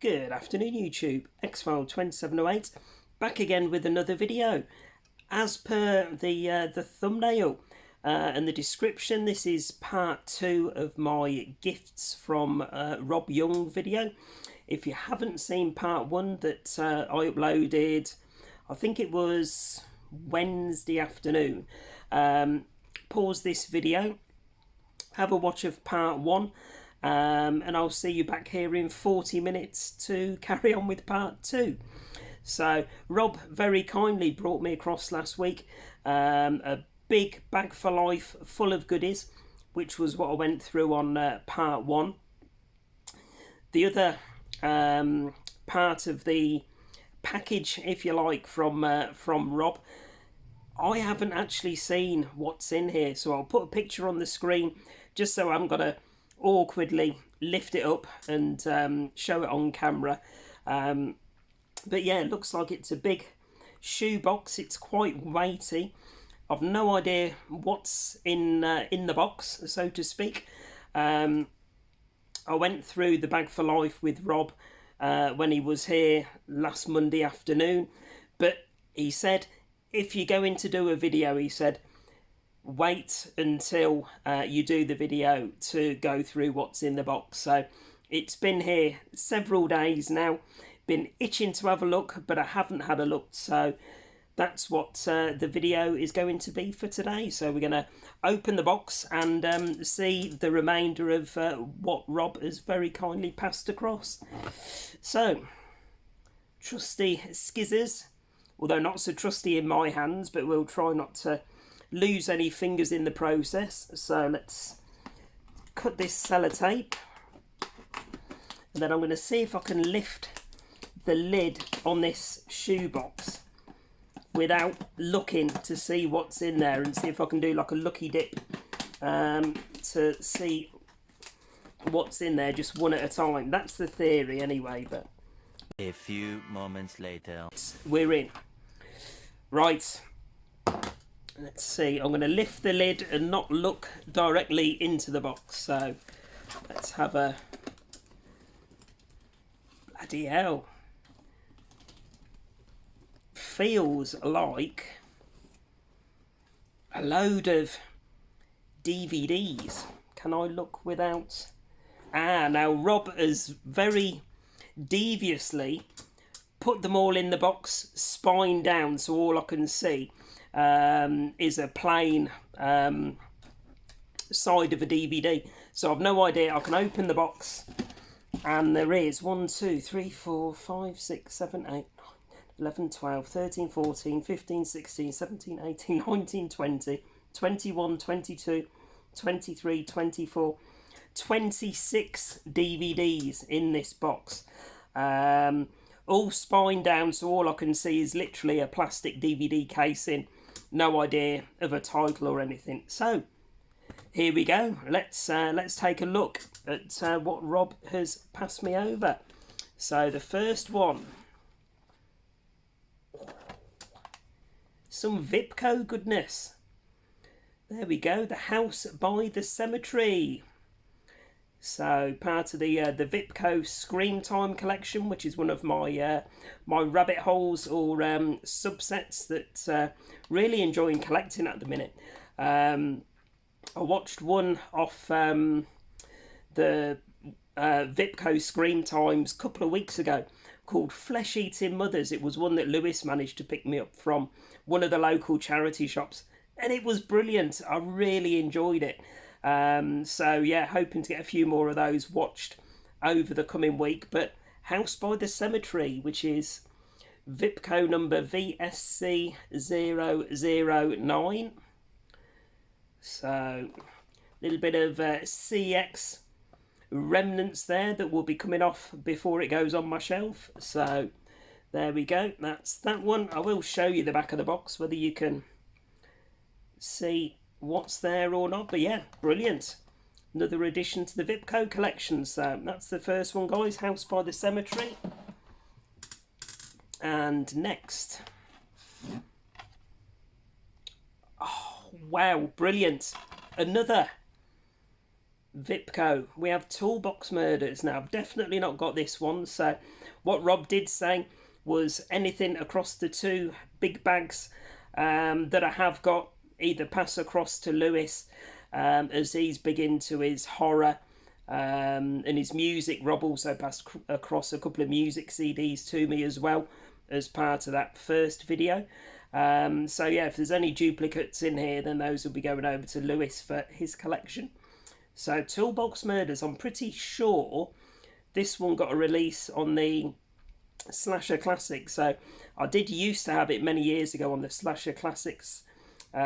Good afternoon YouTube, X-File 2708, back again with another video. As per the thumbnail and the description, this is part 2 of my gifts from Rob Young video. If you haven't seen part 1 that I uploaded, I think it was Wednesday afternoon, pause this video, have a watch of part 1. And I'll see you back here in 40 minutes to carry on with part 2. So Rob very kindly brought me across last week a big bag for life full of goodies, which was what I went through on part 1. The other part of the package, if you like, from Rob, I haven't actually seen what's in here, so I'll put a picture on the screen just so I haven't got to awkwardly lift it up and show it on camera. But yeah, it looks like it's a big shoe box. It's quite weighty. I've no idea what's in the box, so to speak. I went through the bag for life with Rob when he was here last Monday afternoon, but he said if you're going to do a video, he said, wait until you do the video to go through what's in the box. So it's been here several days now, been itching to have a look, but I haven't had a look, so that's what the video is going to be for today. So we're going to open the box and see the remainder of what Rob has very kindly passed across. So trusty skizzers, although not so trusty in my hands, but we'll try not to lose any fingers in the process. So let's cut this sellotape, and then I'm going to see if I can lift the lid on this shoebox without looking to see what's in there, and see if I can do like a lucky dip to see what's in there just one at a time. That's the theory anyway. But a few moments later, we're in. Right, let's see, I'm going to lift the lid and not look directly into the box. So let's have a... Bloody hell. Feels like a load of DVDs. Can I look without... now Rob has very deviously put them all in the box, spine down, so all I can see is a plain side of a DVD. So I've no idea. I can open the box and there is 1, 2, 3, 4, 5, 6, 7, 8, 11, 12, 13, 14, 15, 16, 17, 18, 19, 20, 21, 22, 23, 24, 26 DVDs in this box. All spine down, so all I can see is literally a plastic DVD casing. No idea of a title or anything. So here we go. Let's take a look at what Rob has passed me over. So the first one, some Vipco goodness. There we go. The House by the Cemetery. So part of the Vipco Scream Time collection, which is one of my my rabbit holes or subsets that really enjoying collecting at the minute. I watched one off the Vipco Scream Times a couple of weeks ago called Flesh Eating Mothers. It was one that Lewis managed to pick me up from one of the local charity shops, and it was brilliant. I really enjoyed it. So yeah, hoping to get a few more of those watched over the coming week. But House by the Cemetery, which is Vipco number VSC009. So a little bit of CX remnants there that will be coming off before it goes on my shelf. So there we go, that's that one. I will show you the back of the box, whether you can see what's there or not. But yeah, brilliant. Another addition to the Vipco collection. So that's the first one, guys, House by the Cemetery. And next, oh wow, brilliant, another Vipco. We have Toolbox Murders. Now, I've definitely not got this one. So what Rob did say was anything across the two big bags that I have got, either pass across to Lewis as he's big into his horror and his music. Rob also passed across a couple of music CDs to me as well as part of that first video. So yeah, if there's any duplicates in here, then those will be going over to Lewis for his collection. So Toolbox Murders, I'm pretty sure this one got a release on the Slasher Classics. So I did used to have it many years ago on the Slasher Classics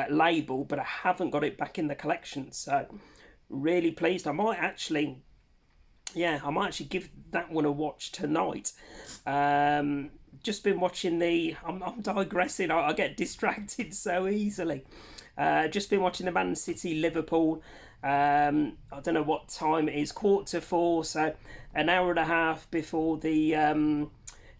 label, but I haven't got it back in the collection. So really pleased. I might actually give that one a watch tonight. Just been watching I'm digressing. I get distracted so easily. Just been watching the Man City Liverpool. I don't know what time it is, 3:45, so an hour and a half before the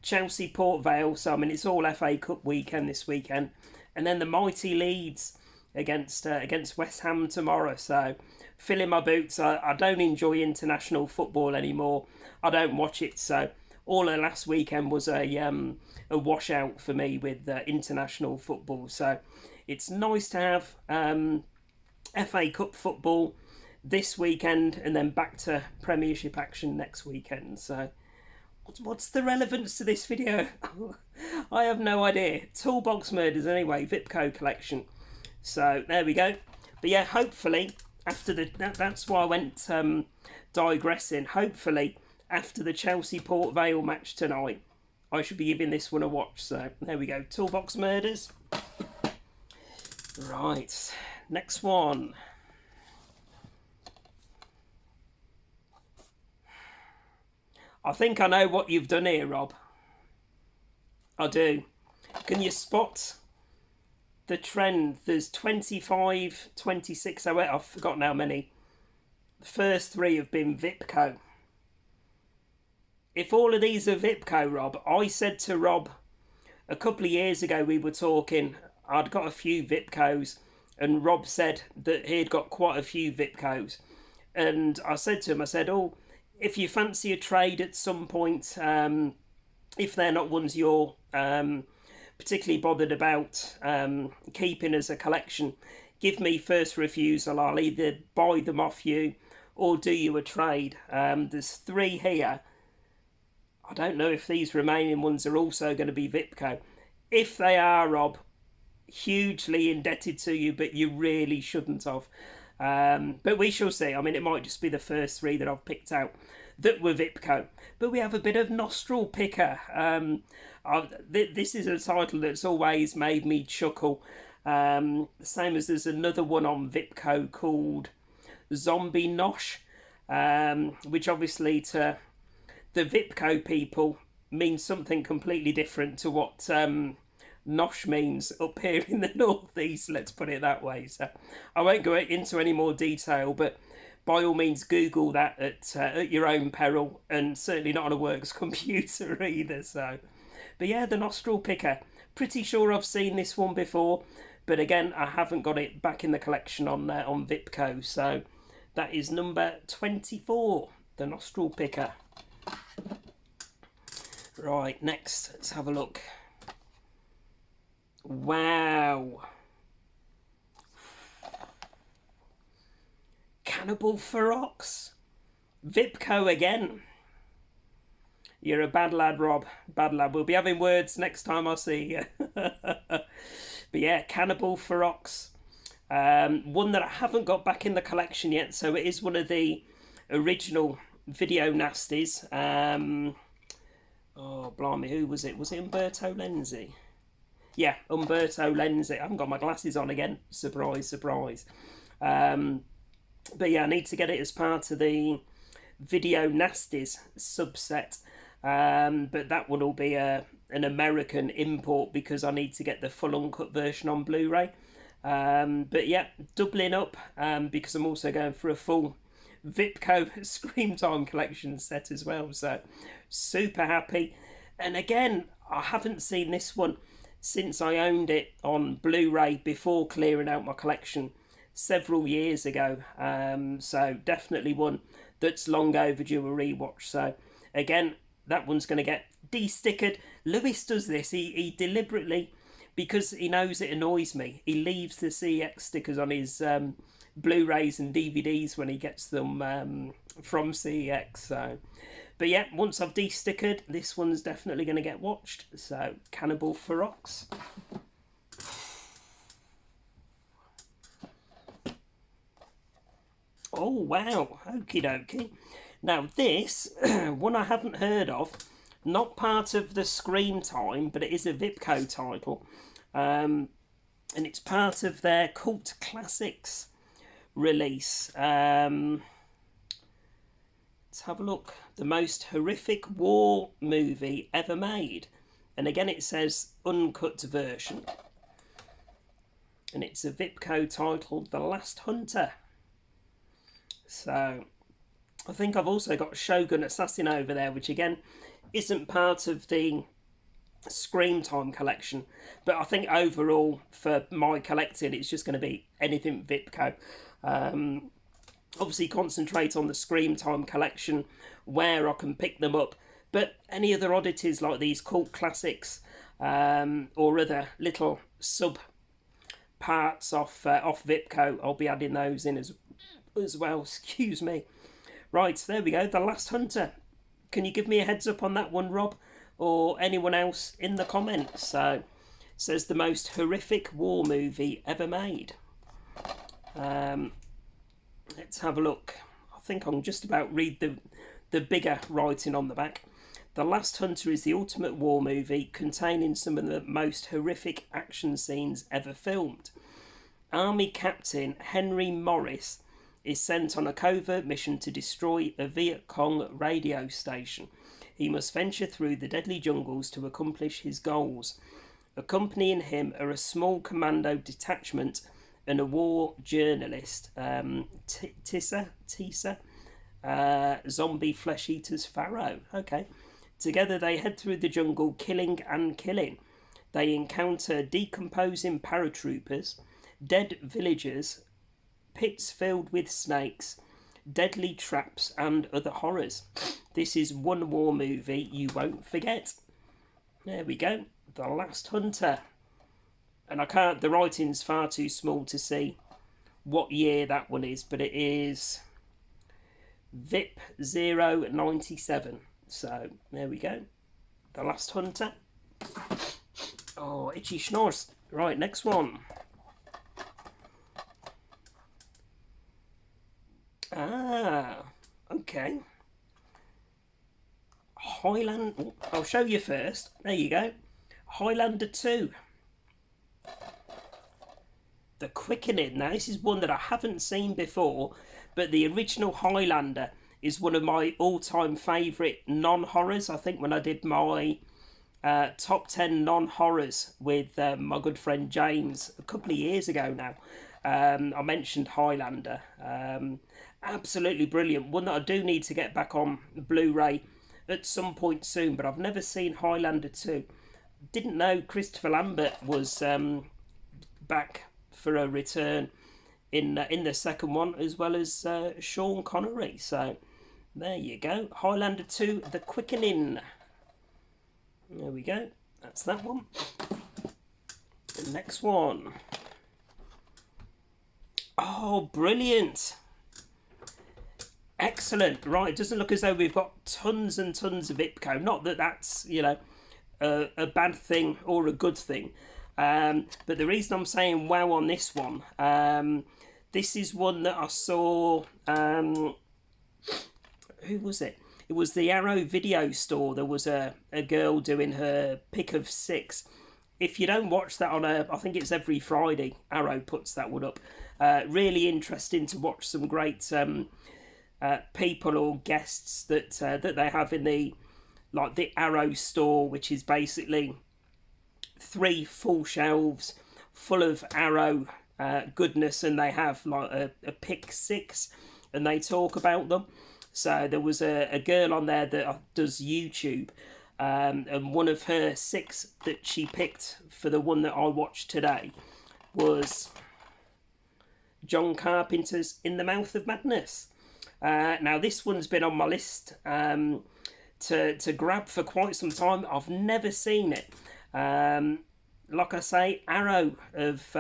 Chelsea Port Vale. So I mean, it's all FA Cup weekend this weekend, and then the mighty Leeds against West Ham tomorrow. So filling my boots. I don't enjoy international football anymore. I don't watch it. So all of last weekend was a washout for me with international football. So it's nice to have FA Cup football this weekend and then back to Premiership action next weekend. So what's the relevance to this video? I have no idea. Toolbox Murders anyway, Vipco collection. So there we go. But yeah, hopefully after that's why I went digressing. Hopefully after the Chelsea Port Vale match tonight, I should be giving this one a watch. So there we go, Toolbox Murders. Right, next one. I think I know what you've done here, Rob. I do. Can you spot the trend? There's 25, 26, I've forgotten how many. The first three have been Vipco. If all of these are Vipco, Rob, I said to Rob a couple of years ago, we were talking, I'd got a few Vipcos, and Rob said that he'd got quite a few Vipcos. And I said to him, I said, oh, if you fancy a trade at some point, if they're not ones you're particularly bothered about keeping as a collection, give me first refusal. I'll either buy them off you or do you a trade. There's three here. I don't know if these remaining ones are also going to be Vipco. If they are, Rob, hugely indebted to you, but you really shouldn't have. But we shall see. I mean, it might just be the first three that I've picked out that were Vipco. But we have a bit of Nostril Picker. This is a title that's always made me chuckle. The same as there's another one on Vipco called Zombie Nosh, which obviously to the Vipco people means something completely different to what Nosh means up here in the northeast, let's put it that way. So I won't go into any more detail, but by all means Google that at your own peril, and certainly not on a works computer either. So, but yeah, the Nostril Picker, pretty sure I've seen this one before, but again I haven't got it back in the collection on Vipco. So that is number 24, the Nostril Picker. Right, next let's have a look. Wow. Cannibal Ferox. Vipco again. You're a bad lad, Rob. Bad lad. We'll be having words next time I see you. But yeah, Cannibal Ferox. One that I haven't got back in the collection yet, so it is one of the original Video Nasties. Oh, blimey, who was it? Was it Umberto Lenzi? Yeah, Umberto Lenzi. I haven't got my glasses on again. Surprise, surprise. But yeah, I need to get it as part of the Video Nasties subset. But that one will be an American import because I need to get the full uncut version on Blu-ray. But yeah, doubling up because I'm also going for a full Vipco Scream Time collection set as well. So super happy. And again, I haven't seen this one since I owned it on Blu-ray before clearing out my collection. several years ago. So definitely one that's long overdue a rewatch. So again, that one's going to get de-stickered. Lewis does this. He deliberately, because he knows it annoys me, he leaves the CEX stickers on his Blu-rays and DVDs when he gets them from CEX. So, but yeah, once I've de-stickered, this one's definitely going to get watched. So, Cannibal Ferox. Oh wow, okie dokie. Now this one I haven't heard of, not part of the Scream Time, but it is a Vipco title, and it's part of their Cult Classics release. Let's have a look. The most horrific war movie ever made, and again it says uncut version, and it's a Vipco titled The Last Hunter. So I think I've also got Shogun Assassin over there, which again isn't part of the Scream Time collection, but I think overall for my collecting it's just going to be anything Vipco. Obviously concentrate on the Scream Time collection where I can pick them up, but any other oddities like these Cult Classics or other little sub parts off Vipco, I'll be adding those in as well. Excuse me. Right, there we go. The Last Hunter. Can you give me a heads up on that one, Rob, or anyone else in the comments? So, says the most horrific war movie ever made. Let's have a look. I think I'll just about read the bigger writing on the back. The Last Hunter is the ultimate war movie containing some of the most horrific action scenes ever filmed. Army Captain Henry Morris is sent on a covert mission to destroy a Viet Cong radio station. He must venture through the deadly jungles to accomplish his goals. Accompanying him are a small commando detachment and a war journalist, Tissa, zombie flesh eaters Pharaoh. Okay. Together they head through the jungle, killing and killing. They encounter decomposing paratroopers, dead villagers, pits filled with snakes, deadly traps and other horrors. This is one war movie you won't forget. There we go. The Last Hunter. And I can't, the writing's far too small to see what year that one is, but it is VIP 097. So there we go. The Last Hunter. Oh, itchy schnorrs. Right, next one. Ah, okay. I'll show you first. There you go. Highlander 2. The Quickening. Now, this is one that I haven't seen before, but the original Highlander is one of my all-time favourite non-horrors. I think when I did my top 10 non-horrors with my good friend James a couple of years ago now, I mentioned Highlander. Absolutely brilliant. One that I do need to get back on Blu-ray at some point soon, but I've never seen Highlander 2. Didn't know Christopher Lambert was back for a return in the second one, as well as Sean Connery. So there you go. Highlander 2, The Quickening. There we go. That's that one. The next one. Oh, brilliant. Excellent. Right, it doesn't look as though we've got tons and tons of Vipco. Not that that's, you know, a bad thing or a good thing. But the reason I'm saying wow on this one, this is one that I saw, who was it? It was the Arrow Video Store. There was a girl doing her pick of 6. If you don't watch that on I think it's every Friday, Arrow puts that one up. Really interesting to watch some great people or guests that they have in the Arrow store, which is basically 3 full shelves full of Arrow goodness, and they have like a pick 6 and they talk about them. So there was a girl on there that does YouTube, and one of her 6 that she picked for the one that I watched today was John Carpenter's In the Mouth of Madness. Now this one's been on my list to grab for quite some time. I've never seen it. Like I say, Arrow have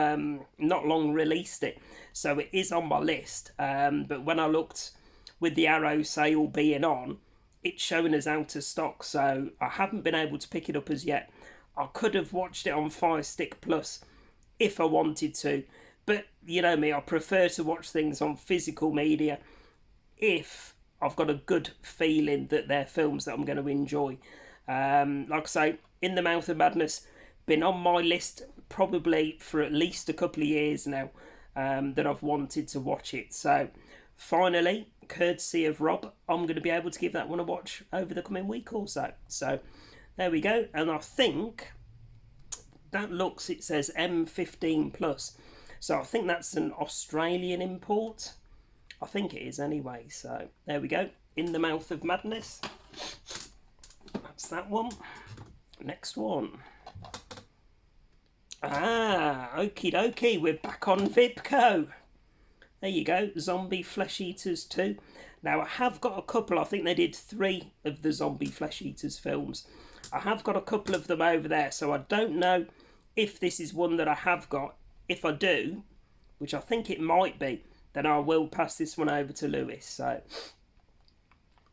not long released it, so it is on my list. But when I looked with the Arrow sale being on, it's showing as out of stock, so I haven't been able to pick it up as yet. I could have watched it on Fire Stick Plus if I wanted to, but you know me, I prefer to watch things on physical media if I've got a good feeling that they're films that I'm going to enjoy. Like I say, In the Mouth of Madness, been on my list probably for at least a couple of years now, that I've wanted to watch it. So finally, courtesy of Rob, I'm going to be able to give that one a watch over the coming week or so. So there we go. And I think that looks, it says M15 plus. So I think that's an Australian import. I think it is anyway. So there we go. In the Mouth of Madness. That's that one. Next one. Okie dokie. We're back on Vipco. There you go. Zombie Flesh Eaters 2. Now I have got a couple. I think they did 3 of the Zombie Flesh Eaters films. I have got a couple of them over there. So I don't know if this is one that I have got. If I do, which I think it might be, then I will pass this one over to Lewis. So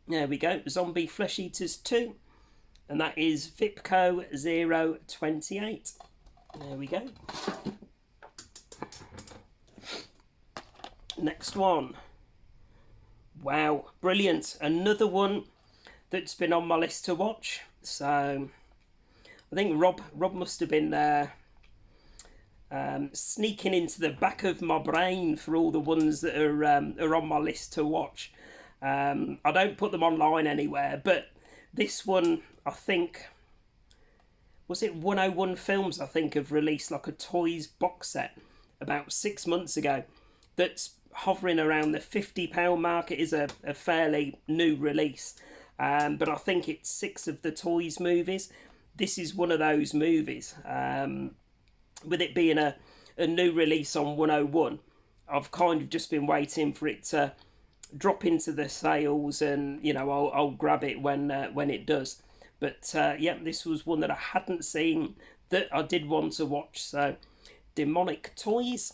there we go. Zombie Flesh Eaters 2. And that is Vipco 028. There we go. Next one. Wow, brilliant. Another one that's been on my list to watch. So I think Rob must have been sneaking into the back of my brain for all the ones that are on my list to watch. I don't put them online anywhere, but this one, I think, was it 101 Films, I think, have released like a Toys box set about 6 months ago that's hovering around the £50 mark. It is a fairly new release, but I think it's 6 of the Toys movies. This is one of those movies. With it being a new release on 101, I've kind of just been waiting for it to drop into the sales, and you know, I'll grab it when it does. But yeah, this was one that I hadn't seen that I did want to watch. So Demonic Toys,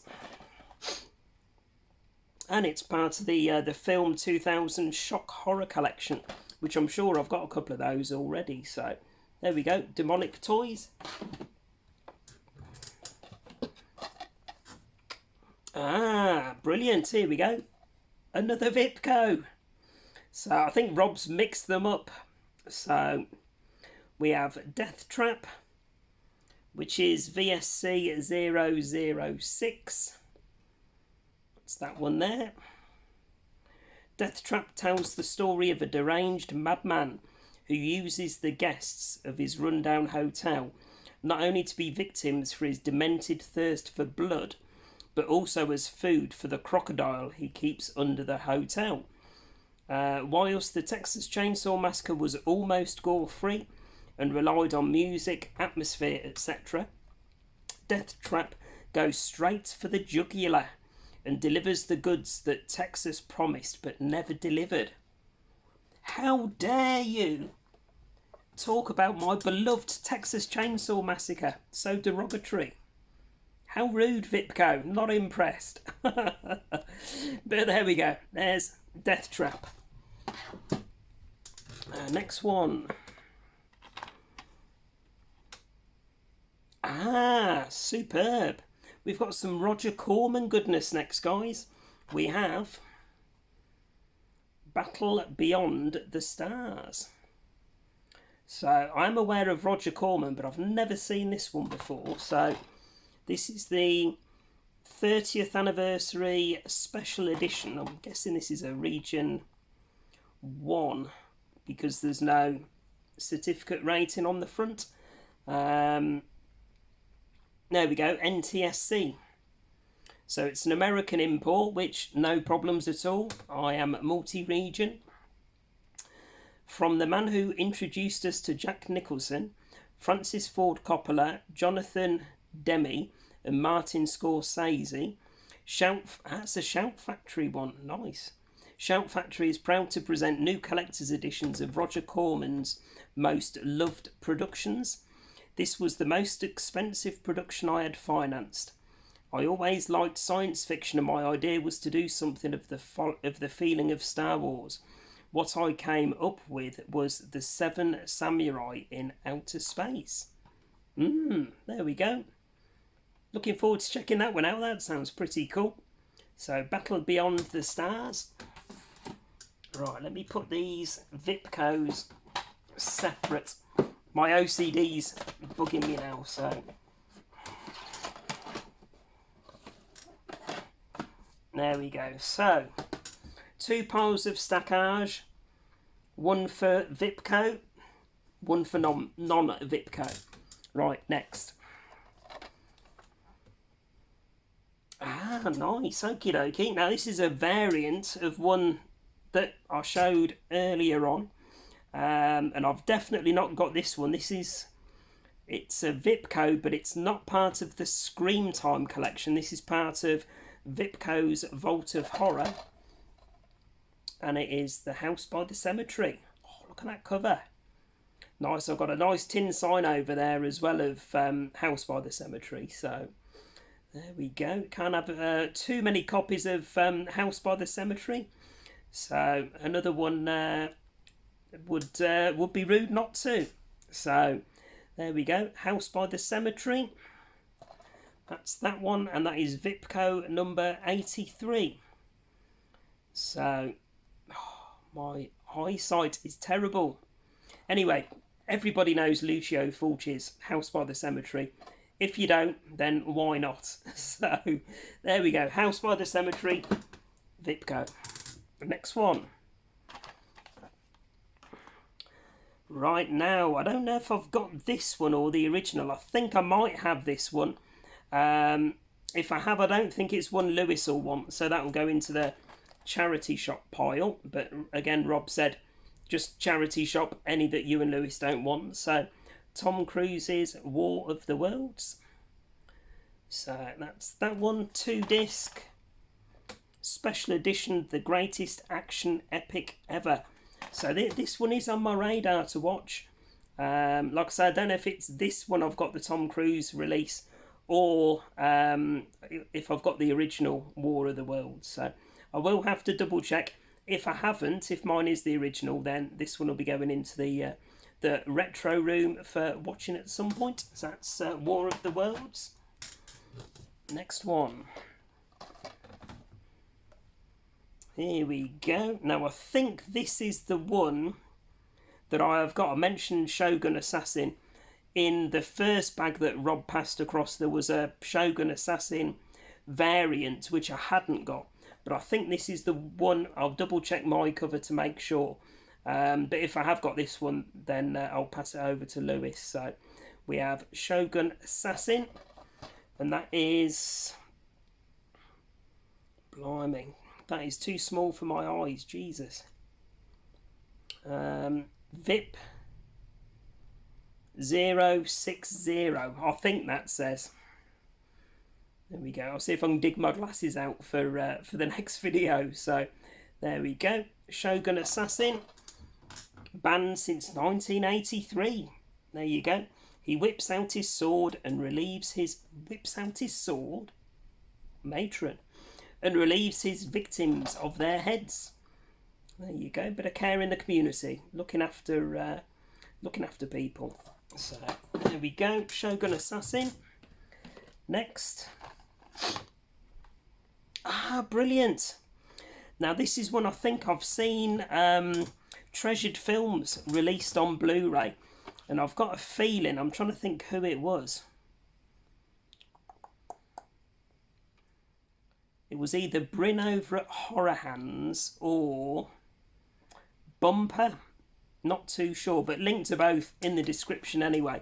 and it's part of the Film 2000 Shock Horror Collection, which I'm sure I've got a couple of those already. So there we go, Demonic Toys. Brilliant. Here we go. Another Vipco. So I think Rob's mixed them up. So we have Death Trap, which is VSC 006. That's that one there. Death Trap tells the story of a deranged madman who uses the guests of his rundown hotel not only to be victims for his demented thirst for blood, but also as food for the crocodile he keeps under the hotel. Whilst the Texas Chainsaw Massacre was almost gore-free and relied on music, atmosphere, etc., Death Trap goes straight for the jugular and delivers the goods that Texas promised but never delivered. How dare you talk about my beloved Texas Chainsaw Massacre so derogatory? How rude, Vipco. Not impressed. But there we go. There's Death Trap. Next one. Superb. We've got some Roger Corman goodness next, guys. We have Battle Beyond the Stars. So I'm aware of Roger Corman, but I've never seen this one before. So this is the 30th anniversary special edition. I'm guessing this is a region 1 because there's no certificate rating on the front. There we go, NTSC. So it's an American import, which no problems at all. I am multi-region. From the man who introduced us to Jack Nicholson, Francis Ford Coppola, Jonathan Demme and Martin Scorsese, That's a Shout Factory one. Nice. Shout Factory is proud to present new collector's editions of Roger Corman's most loved productions. This was the most expensive production I had financed. I always liked science fiction, and my idea was to do something of the feeling of Star Wars. What I came up with was the Seven Samurai in outer space. There we go. Looking forward to checking that one out. That sounds pretty cool. So, Battle Beyond the Stars. Right, let me put these Vipcos separate. My OCD's bugging me now, so... There we go. So, 2 piles of stackage. 1 for Vipco, 1 for non-Vipco. Right, next. Nice. Okie dokie. Now, this is a variant of one that I showed earlier on. And I've definitely not got this one. It's a Vipco, but it's not part of the Scream Time collection. This is part of Vipco's Vault of Horror. And it is The House by the Cemetery. Oh, look at that cover. Nice. I've got a nice tin sign over there as well of House by the Cemetery. So there we go. Can't have too many copies of House by the Cemetery. So another one would be rude not to. So there we go. House by the Cemetery. That's that one, and that is Vipco number 83. So, my eyesight is terrible. Anyway, everybody knows Lucio Fulci's House by the Cemetery. If you don't, then why not? So, there we go. House by the Cemetery, Vipco. The next one. Right now, I don't know if I've got this one or the original. I think I might have this one. If I have, I don't think it's one Lewis will want, so that will go into the charity shop pile. But again, Rob said, just charity shop any that you and Lewis don't want. So, Tom Cruise's War of the Worlds. So, that's that one. 2-disc. Special edition, the greatest action epic ever. So, this one is on my radar to watch. Like I said, I don't know if it's this one I've got the Tom Cruise release, or if I've got the original War of the Worlds. So I will have to double check. If I haven't, if mine is the original, then this one will be going into the retro room for watching at some point. So that's War of the Worlds. Next one. Here we go. Now I think this is the one that I have got. I mentioned Shogun Assassin. In the first bag that Rob passed across, there was a Shogun Assassin variant, which I hadn't got. But I think this is the one. I'll double check my cover to make sure. But if I have got this one, then I'll pass it over to Lewis. So we have Shogun Assassin. And that is... Blimey. That is too small for my eyes. Jesus. VIP 060. I think that says. There we go. I'll see if I can dig my glasses out for the next video. So there we go. Shogun Assassin. Banned since 1983. There you go. He whips out his sword and relieves his... Whips out his sword? Matron. And relieves his victims of their heads. There you go. Bit of care in the community. Looking after people. So, there we go. Shogun Assassin. Next. Brilliant. Now, this is one I think I've seen Treasured Films released on Blu-ray. And I've got a feeling, I'm trying to think who it was. It was either Bryn over at Horror Hands or Bumper. Not too sure, but link to both in the description anyway.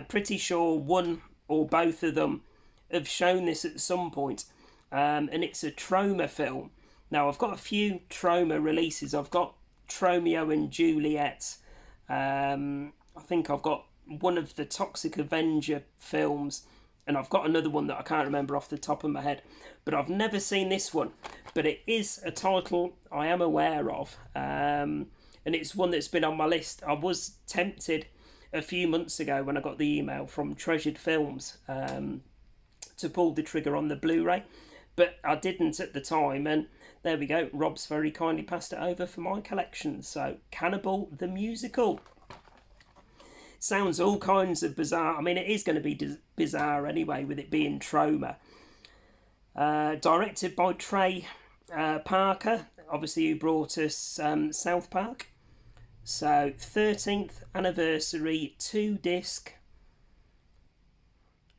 Pretty sure one or both of them have shown this at some point. And it's a Troma film. Now, I've got a few Troma releases. I've got Tromeo and Juliet. I think I've got one of the Toxic Avenger films. and I've got another one that I can't remember off the top of my head, but I've never seen this one. But it is a title I am aware of, and it's one that's been on my list. I was tempted a few months ago when I got the email from Treasured Films to pull the trigger on the Blu-ray, but I didn't at the time, and there we go. Rob's very kindly passed it over for my collection. So, Cannibal the Musical. Sounds all kinds of bizarre. I mean, it is going to be bizarre anyway, with it being Troma. Directed by Trey Parker, obviously, who brought us South Park. So, 13th anniversary 2-disc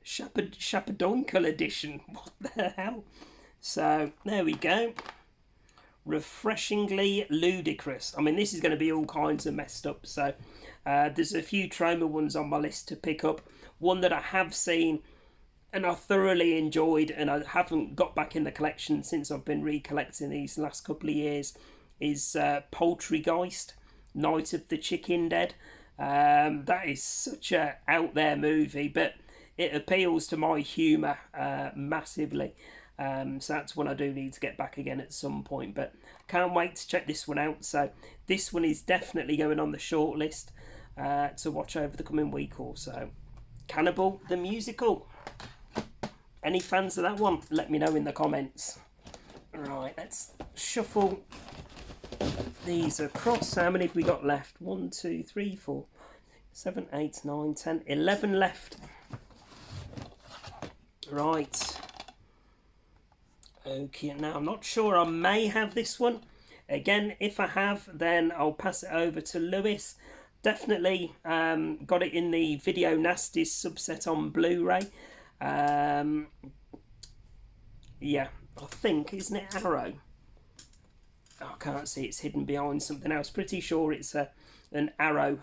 Shapadonkle edition. What the hell? So, there we go. Refreshingly ludicrous. I mean, this is going to be all kinds of messed up. So, there's a few Troma ones on my list to pick up. One that I have seen and I thoroughly enjoyed, and I haven't got back in the collection since I've been recollecting these last couple of years, is Poultrygeist, Night of the Chicken Dead. That is such a out there movie, but it appeals to my humour massively. So that's one I do need to get back again at some point, but can't wait to check this one out. So this one is definitely going on the short list to watch over the coming week or so. Cannibal the Musical. Any fans of that one? Let me know in the comments. Right, let's shuffle these across. How many have we got left? 1, 2, 3, 4, 7, 8, 9, 10, 11 left. Right. Okay, now I'm not sure. I may have this one. Again, if I have, then I'll pass it over to Lewis. Definitely got it in the Video Nasties subset on Blu-ray. Yeah, I think, isn't it Arrow? Oh, I can't see, it's hidden behind something else. Pretty sure it's an Arrow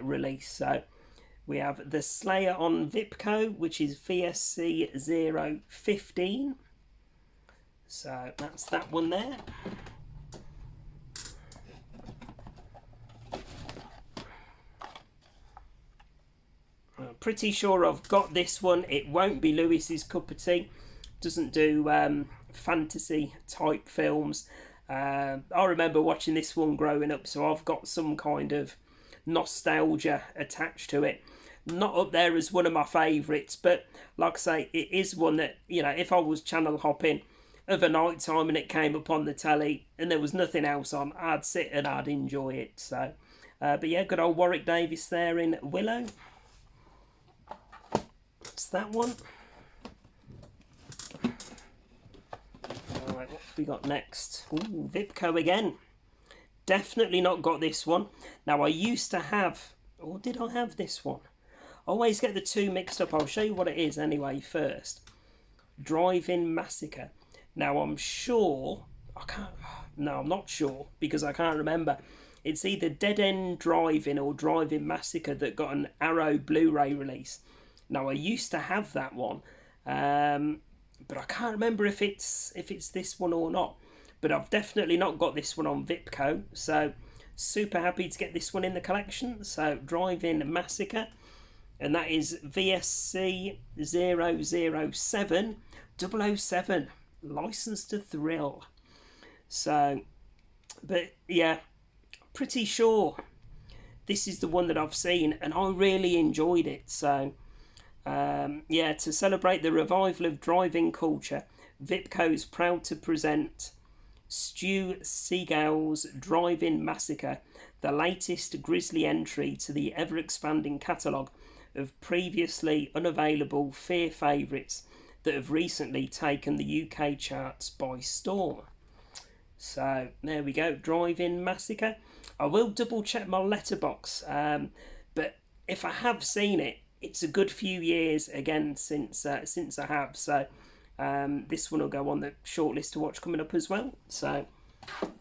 release. So we have The Slayer on Vipco, which is VSC 015. So that's that one there. I'm pretty sure I've got this one. It won't be Lewis's cup of tea. Doesn't do fantasy type films. I remember watching this one growing up, so I've got some kind of nostalgia attached to it. Not up there as one of my favourites, but like I say, it is one that, you know, if I was channel hopping of a night time and it came up on the telly and there was nothing else on, I'd sit and I'd enjoy it. So, but yeah, good old Warwick Davis there in Willow. That's that one. Alright, what have we got next? Ooh, Vipco again. Definitely not got this one. Now, I used to have, or did I have this one? I always get the two mixed up. I'll show you what it is anyway first. Drive-In Massacre. Now, I'm sure, I'm not sure because I can't remember. It's either Dead End Drive-In or Drive-In Massacre that got an Arrow Blu-ray release. Now, I used to have that one, but I can't remember if it's this one or not. But I've definitely not got this one on Vipco, so super happy to get this one in the collection. So, Drive-In Massacre, and that is VSC 007 007. License to Thrill. So, but yeah, pretty sure this is the one that I've seen and I really enjoyed it. So yeah, to celebrate the revival of drive-in culture, Vipco's proud to present Stu Seagal's Drive-In Massacre, the latest grisly entry to the ever-expanding catalogue of previously unavailable fear favourites that have recently taken the UK charts by storm. So there we go, Drive-In Massacre. I will double check my letterbox, but if I have seen it, it's a good few years again since I have. So this one will go on the shortlist to watch coming up as well. So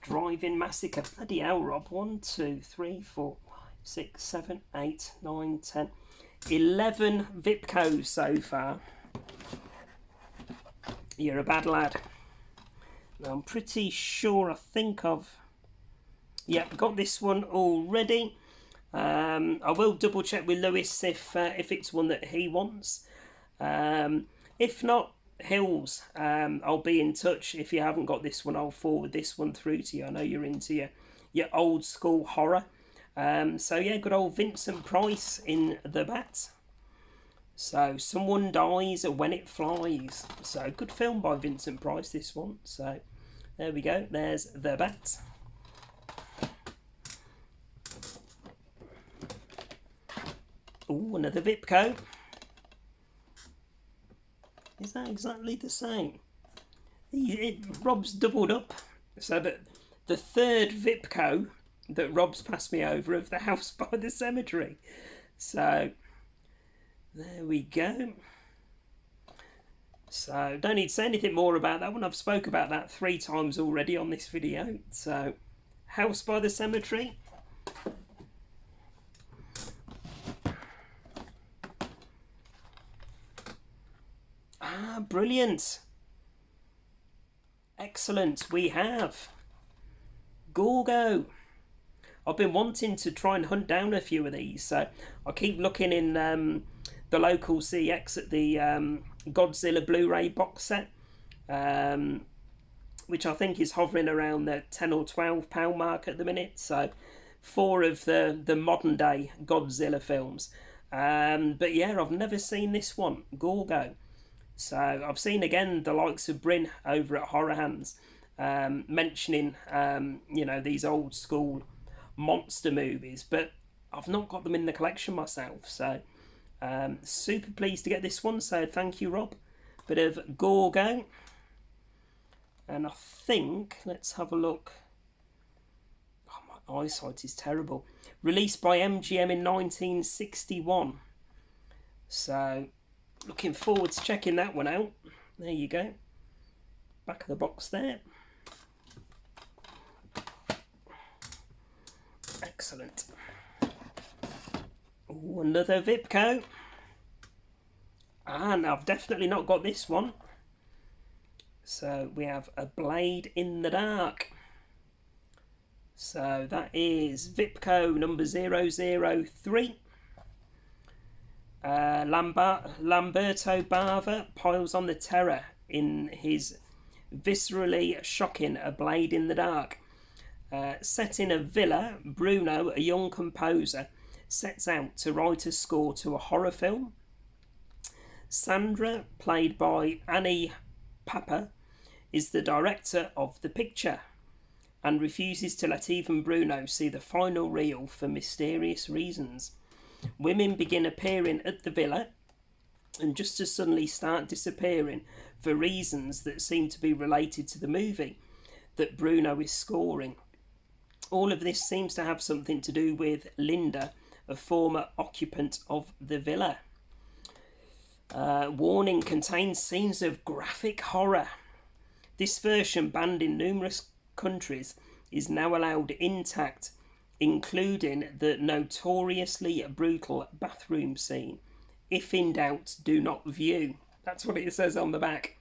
Drive-In Massacre. Bloody hell, Rob. 1, 2, 3, 4, 5, 6, 7, 8, 9, 10, 11 Vipcos so far. You're a bad lad. I'm pretty sure I think I've got this one already. I will double check with Lewis if it's one that he wants. If not, Hills, I'll be in touch. If you haven't got this one, I'll forward this one through to you. I know you're into your old school horror. So yeah, good old Vincent Price in The Bat. So someone dies when it flies. So good film by Vincent Price, this one. So there we go. There's The Bat. Oh, another Vipco. Is that exactly the same? Rob's doubled up. So that the third Vipco that Rob's passed me over of The House by the Cemetery. So there we go. So don't need to say anything more about that one. I've spoke about that 3 times already on this video. So House by the Cemetery. Ah, brilliant. Excellent. We have Gorgo. I've been wanting to try and hunt down a few of these, so I keep looking in the local CX at the Godzilla Blu-ray box set, which I think is hovering around the £10 or £12 mark at the minute. So 4 of the modern day Godzilla films. But yeah, I've never seen this one, Gorgo. So I've seen again the likes of Bryn over at Horror Hands mentioning these old school monster movies, but I've not got them in the collection myself. So super pleased to get this one. So thank you, Rob. Bit of Gorgo, and I think let's have a look. Oh, my eyesight is terrible. Released by MGM in 1961. So looking forward to checking that one out. There you go. Back of the box there. Excellent. Ooh, another Vipco. And I've definitely not got this one. So we have A Blade in the Dark. So that is Vipco number 003. Lamberto Bava piles on the terror in his viscerally shocking A Blade in the Dark. Set in a villa, Bruno, a young composer, sets out to write a score to a horror film. Sandra, played by Annie Papa, is the director of the picture and refuses to let even Bruno see the final reel for mysterious reasons. Women begin appearing at the villa and just as suddenly start disappearing for reasons that seem to be related to the movie that Bruno is scoring. All of this seems to have something to do with Linda, a former occupant of the villa. Warning, contains scenes of graphic horror. This version, banned in numerous countries, is now allowed intact, including the notoriously brutal bathroom scene. If in doubt, do not view. That's what it says on the back.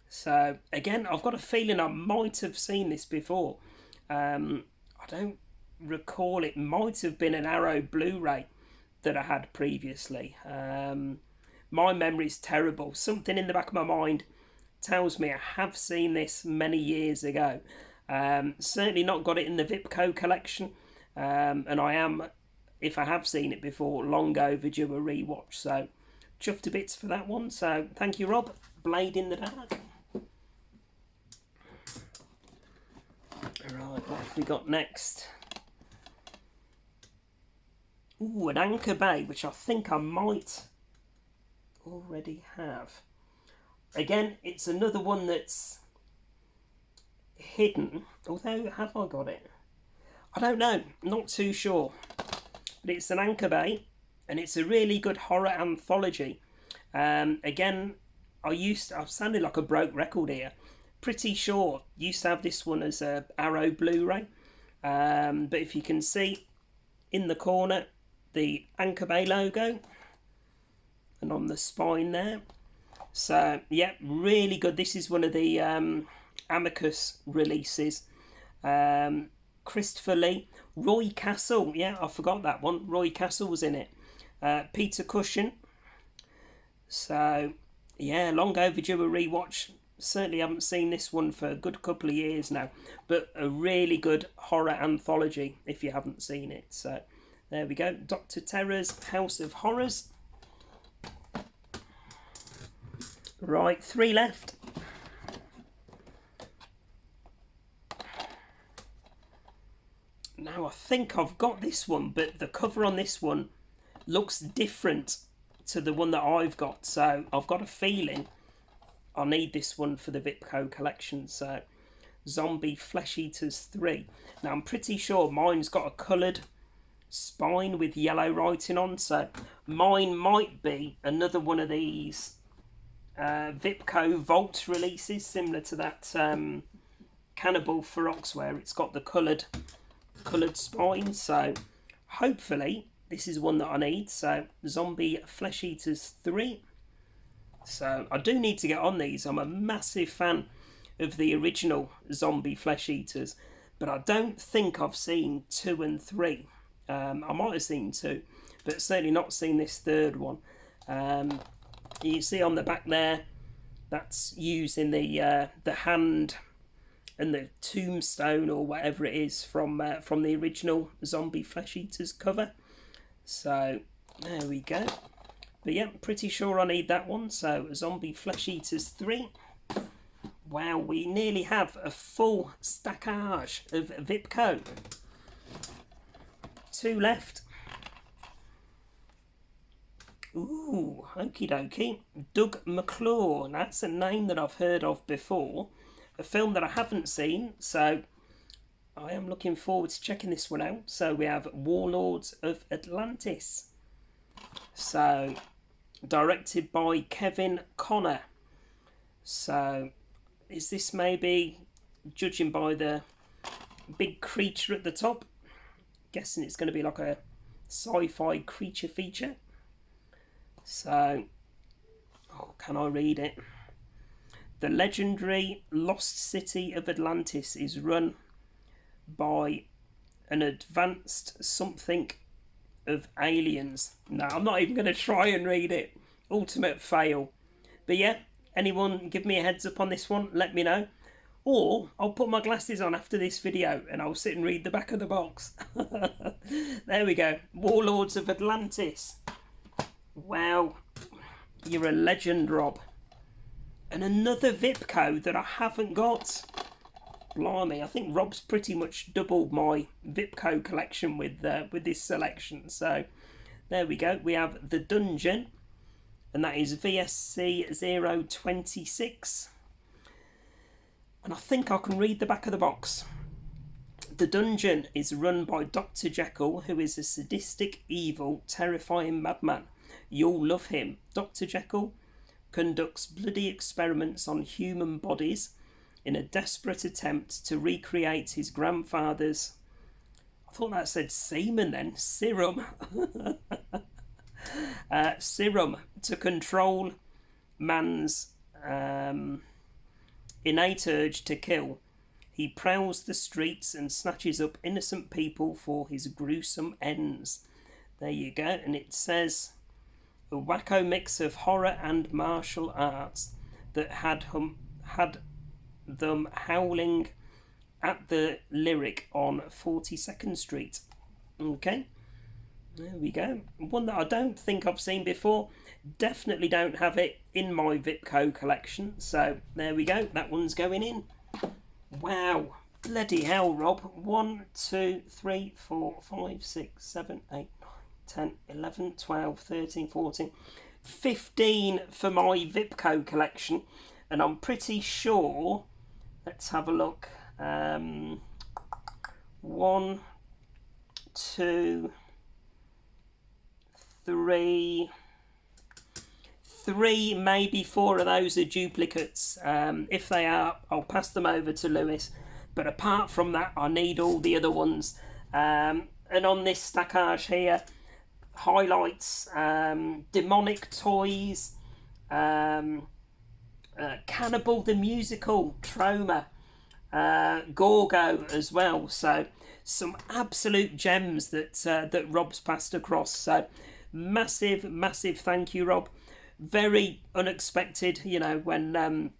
So again, I've got a feeling I might have seen this before. I don't recall. It might have been an Arrow Blu-ray that I had previously. My memory's terrible. Something in the back of my mind tells me I have seen this many years ago. Certainly not got it in the Vipco collection. And I am, if I have seen it before, long overdue a rewatch. So chuffed to bits for that one. So thank you, Rob. Blade in the Dark. Right, what have we got next? Ooh, an Anchor Bay, which I think I might already have. Again, it's another one that's hidden. Although, have I got it? I don't know, not too sure. But it's an Anchor Bay, and it's a really good horror anthology. Again, I've sounded like a broke record here. Pretty sure used to have this one as a Arrow Blu-ray. But if you can see in the corner the Anchor Bay logo, and on the spine there. So yeah, really good. This is one of the Amicus releases. Christopher Lee, Roy Castle, yeah, I forgot that one. Roy Castle was in it. Peter Cushing, So, yeah, long overdue a rewatch. Certainly haven't seen this one for a good couple of years now, but a really good horror anthology if you haven't seen it. So, there we go. Dr. Terror's House of Horrors. Right, 3 left. Now, I think I've got this one, but the cover on this one looks different to the one that I've got. So, I've got a feeling I need this one for the Vipco collection. So, Zombie Flesh Eaters 3. Now, I'm pretty sure mine's got a coloured spine with yellow writing on. So, mine might be another one of these Vipco Vault releases, similar to that Cannibal Ferox, where it's got the coloured spine. So hopefully this is one that I need. So Zombie Flesh Eaters 3. So I do need to get on these. I'm a massive fan of the original Zombie Flesh Eaters, but I don't think I've seen 2 and 3. I might have seen 2, but certainly not seen this third one. You see on the back there, that's using the hand and the tombstone or whatever it is from the original Zombie Flesh Eaters cover. So there we go. But yeah, pretty sure I need that one. So Zombie Flesh Eaters 3. Wow, we nearly have a full stackage of Vipco. 2 left. Ooh, okie dokie. Doug McClure. That's a name that I've heard of before. A film that I haven't seen, so I am looking forward to checking this one out. So we have Warlords of Atlantis. So, directed by Kevin Connor. So, is this maybe, judging by the big creature at the top, guessing it's going to be like a sci-fi creature feature? So, can I read it? The legendary lost city of Atlantis is run by an advanced something of aliens. No, I'm not even going to try and read it. Ultimate fail. But yeah, anyone give me a heads up on this one, let me know. Or I'll put my glasses on after this video and I'll sit and read the back of the box. There we go. Warlords of Atlantis. Wow, you're a legend, Rob. And another Vipco that I haven't got. Blimey, I think Rob's pretty much doubled my Vipco collection with this selection. So there we go. We have The Dungeon, and that is VSC 026. And I think I can read the back of the box. The Dungeon is run by Dr. Jekyll, who is a sadistic, evil, terrifying madman. You'll love him. Dr. Jekyll conducts bloody experiments on human bodies in a desperate attempt to recreate his grandfather's, I thought that said semen then, serum. Serum to control man's innate urge to kill. He prowls the streets and snatches up innocent people for his gruesome ends. There you go. And it says, a wacko mix of horror and martial arts that had them howling at the lyric on 42nd Street. Okay, there we go. One that I don't think I've seen before. Definitely don't have it in my Vipco collection. So there we go. That one's going in. Wow. Bloody hell, Rob. 1, 2, 3, 4, 5, 6, 7, 8, 10, 11, 12, 13, 14, 15 for my Vipco collection. And I'm pretty sure, let's have a look. 1, 2, 3, maybe 4 of those are duplicates. If they are, I'll pass them over to Lewis. But apart from that, I need all the other ones. And on this stackage here, highlights, Demonic Toys, Cannibal the Musical, Trauma, Gorgo as well. So some absolute gems that Rob's passed across. So massive thank you, Rob, very unexpected, you know, when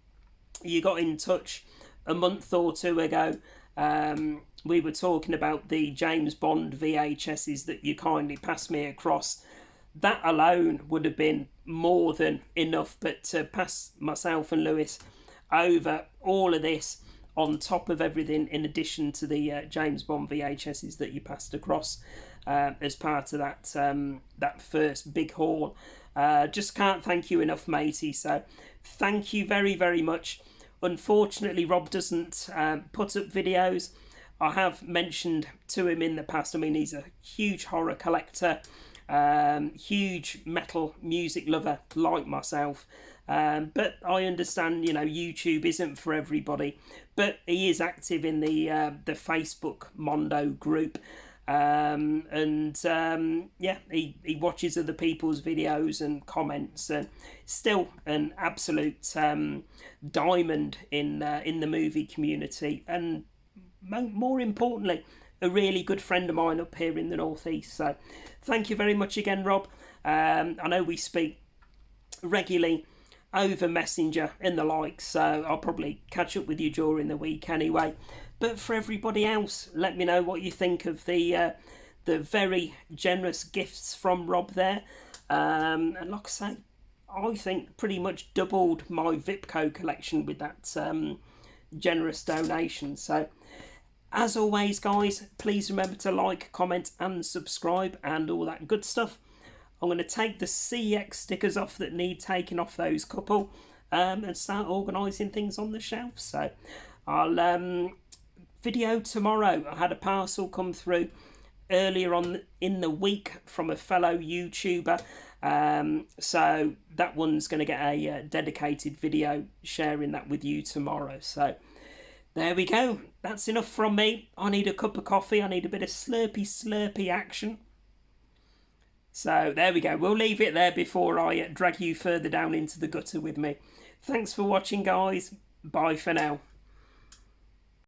you got in touch a month or two ago. We were talking about the James Bond VHSs that you kindly passed me across. That alone would have been more than enough, but to pass myself and Lewis over all of this on top of everything, in addition to the James Bond VHSs that you passed across as part of that first big haul, just can't thank you enough, matey. So thank you very, very much. Unfortunately, Rob doesn't put up videos. I have mentioned to him in the past, I mean, he's a huge horror collector, huge metal music lover like myself. But I understand, you know, YouTube isn't for everybody. But he is active in the Facebook Mondo group. Yeah, he watches other people's videos and comments, and still an absolute diamond in the movie community, and more importantly, a really good friend of mine up here in the northeast. So thank you very much again, Rob. I know we speak regularly over Messenger and the like, so I'll probably catch up with you during the week anyway. But for everybody else, let me know what you think of the very generous gifts from Rob there. And like I say, I think pretty much doubled my Vipco collection with that generous donation. So as always, guys, please remember to like, comment and subscribe and all that good stuff. I'm going to take the CX stickers off that need taking off, those couple, and start organising things on the shelf. So I'll video tomorrow. I had a parcel come through earlier on in the week from a fellow YouTuber, so that one's going to get a dedicated video sharing that with you tomorrow. So there we go, that's enough from me. I need a cup of coffee, I need a bit of slurpy action. So there we go, we'll leave it there before I drag you further down into the gutter with me. Thanks for watching, guys. Bye for now.